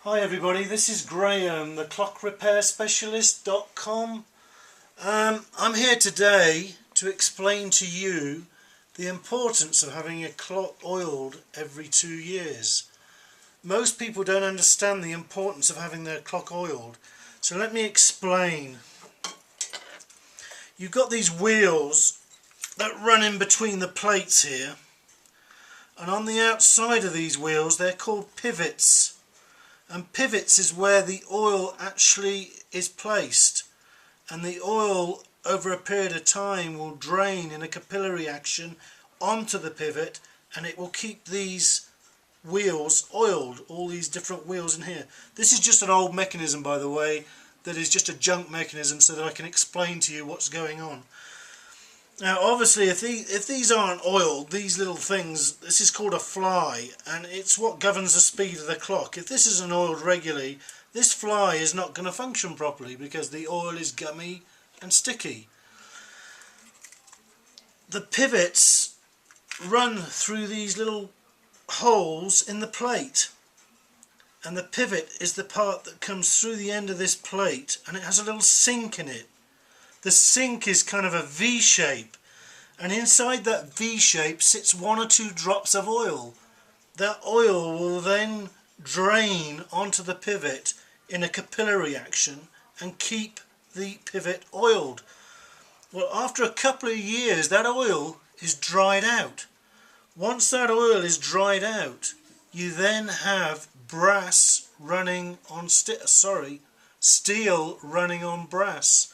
Hi everybody, this is Graham, the clockrepairspecialist.com. I'm here today to explain to you the importance of having a clock oiled every 2 years. Most people don't understand the importance of having their clock oiled, so let me explain. You've got these wheels that run in between the plates here, and on the outside of these wheels they're called pivots. And pivots is where the oil actually is placed, and the oil over a period of time will drain in a capillary action onto the pivot, and it will keep these wheels oiled, all these different wheels in here. This is just an old mechanism, by the way, that is just a junk mechanism, so that I can explain to you what's going on. Now obviously if these aren't oiled, these little things, this is called a fly, and it's what governs the speed of the clock. If this isn't oiled regularly, this fly is not going to function properly because the oil is gummy and sticky. The pivots run through these little holes in the plate, and the pivot is the part that comes through the end of this plate, and it has a little sink in it. The sink is kind of a V shape, and inside that V shape sits 1 or 2 drops of oil. That oil will then drain onto the pivot in a capillary action and keep the pivot oiled. Well, after a couple of years that oil is dried out. Once that oil is dried out, you then have brass running on steel running on brass.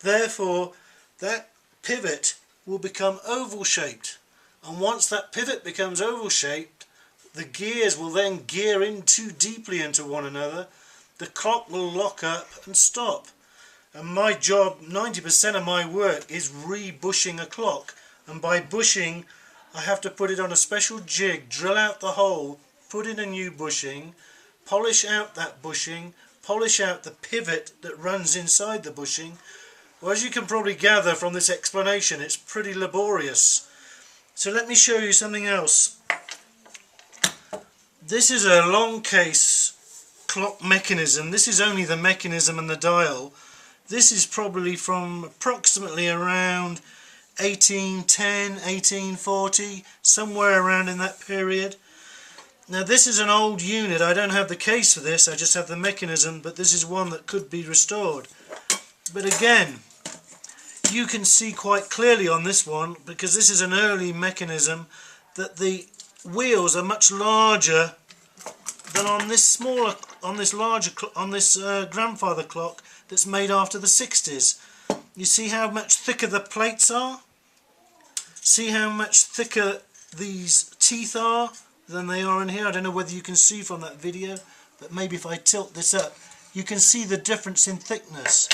Therefore, that pivot will become oval shaped, and once that pivot becomes oval shaped, the gears will then gear in too deeply into one another. The clock will lock up and stop. And my job, 90% of my work, is re-bushing a clock, and by bushing I have to put it on a special jig, drill out the hole, put in a new bushing, polish out that bushing, polish out the pivot that runs inside the bushing. Well, as you can probably gather from this explanation, it's pretty laborious. So let me show you something else. This is a long case clock mechanism. This is only the mechanism and the dial. This is probably from approximately around 1810, 1840, somewhere around in that period. Now this is an old unit. I don't have the case for this, I just have the mechanism, but this is one that could be restored. But again, you can see quite clearly on this one, because this is an early mechanism, that the wheels are much larger than on this grandfather clock that's made after the 60s. You see how much thicker the plates are? See how much thicker these teeth are than they are in here? I don't know whether you can see from that video, but maybe if I tilt this up, you can see the difference in thickness.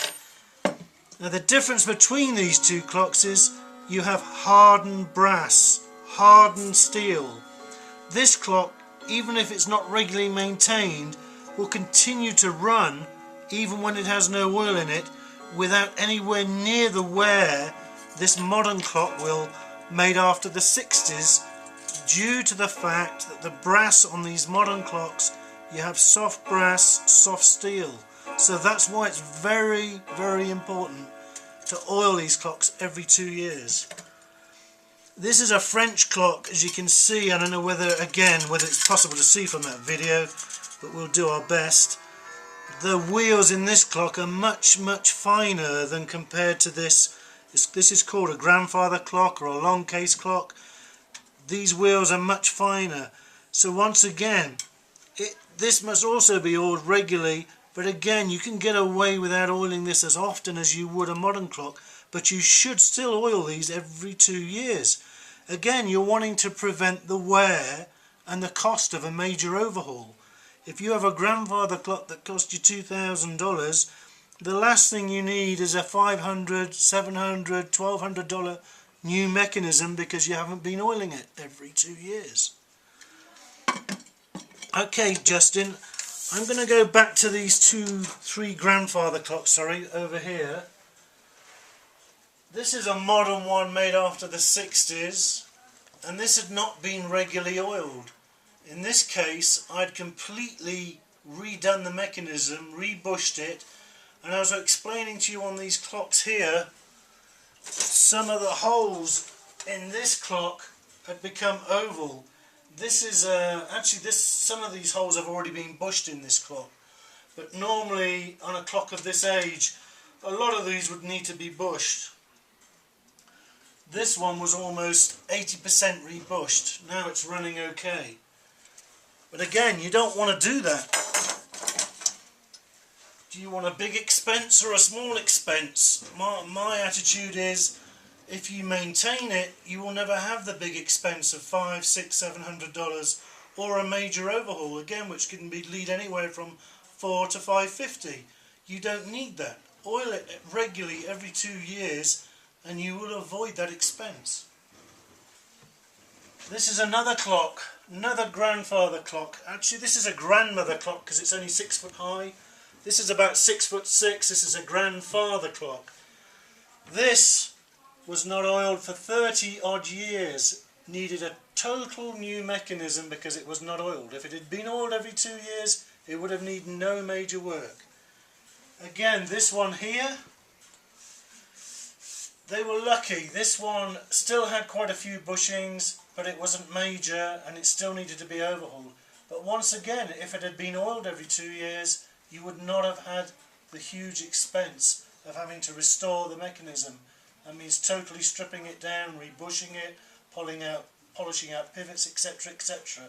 Now the difference between these two clocks is you have hardened brass, hardened steel. This clock, even if it's not regularly maintained, will continue to run even when it has no oil in it, without anywhere near the wear this modern clock will, made after the 60s, due to the fact that the brass on these modern clocks, you have soft brass, soft steel. So that's why it's very, very important to oil these clocks every 2 years. This is a French clock, as you can see. I don't know whether it's possible to see from that video, but we'll do our best. The wheels in this clock are much, much finer than compared to this. This is called a grandfather clock or a long case clock. These wheels are much finer. So once again, this must also be oiled regularly, but again, you can get away without oiling this as often as you would a modern clock, but you should still oil these every 2 years. Again, you're wanting to prevent the wear and the cost of a major overhaul. If you have a grandfather clock that cost you $2,000, the last thing you need is a $500, $700, $1,200 new mechanism because you haven't been oiling it every 2 years. Okay, Justin, I'm going to go back to these 3 grandfather clocks, over here. This is a modern one made after the 60s, and this had not been regularly oiled. In this case, I'd completely redone the mechanism, rebushed it, and as I was explaining to you on these clocks here, some of the holes in this clock had become oval. This is actually some of these holes have already been bushed in this clock, but normally on a clock of this age a lot of these would need to be bushed. This one was almost 80% rebushed. Now it's running okay. But again, you don't want to do that. Do you want a big expense or a small expense? My attitude is, if you maintain it, you will never have the big expense of $500, $600, $700 or a major overhaul, again, which can lead anywhere from $400 to $550. You don't need that. Oil it regularly every 2 years and you will avoid that expense. This is another clock, another grandfather clock. Actually, this is a grandmother clock because it's only 6 foot high. This is about 6'6". This is a grandfather clock. This was not oiled for 30 odd years. Needed a total new mechanism because it was not oiled. If it had been oiled every 2 years, it would have needed no major work. Again, this one here, they were lucky. This one still had quite a few bushings, but it wasn't major and it still needed to be overhauled. But once again, if it had been oiled every 2 years, you would not have had the huge expense of having to restore the mechanism. That means totally stripping it down, rebushing it, polishing out pivots, etc., etc.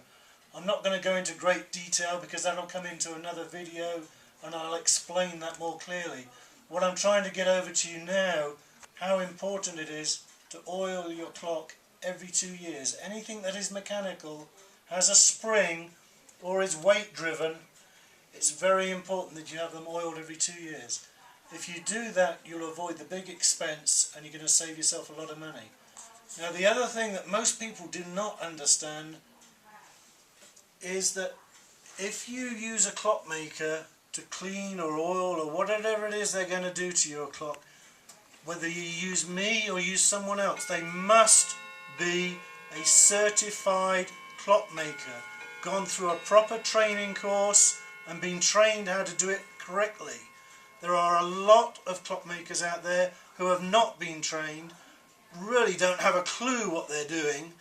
I'm not going to go into great detail because that'll come into another video and I'll explain that more clearly. What I'm trying to get over to you now, how important it is to oil your clock every 2 years. Anything that is mechanical, has a spring or is weight driven, it's very important that you have them oiled every 2 years. If you do that, you'll avoid the big expense and you're going to save yourself a lot of money. Now, the other thing that most people do not understand is that if you use a clockmaker to clean or oil or whatever it is they're going to do to your clock, whether you use me or use someone else, they must be a certified clockmaker, gone through a proper training course and been trained how to do it correctly. There are a lot of clockmakers out there who have not been trained, really don't have a clue what they're doing,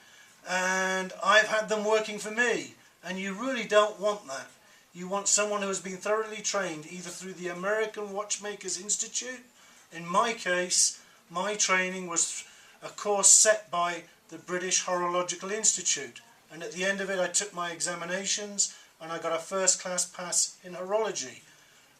and I've had them working for me, and you really don't want that. You want someone who has been thoroughly trained either through the American Watchmakers Institute. In my case, my training was a course set by the British Horological Institute, and at the end of it I took my examinations and I got a first class pass in horology.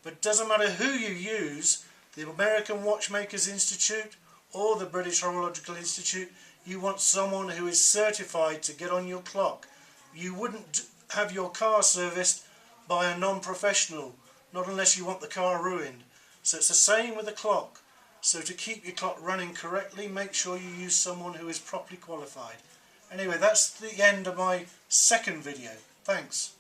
But it doesn't matter who you use, the American Watchmakers Institute or the British Horological Institute, you want someone who is certified to get on your clock. You wouldn't have your car serviced by a non-professional, not unless you want the car ruined. So it's the same with the clock. So to keep your clock running correctly, make sure you use someone who is properly qualified. Anyway, that's the end of my second video. Thanks.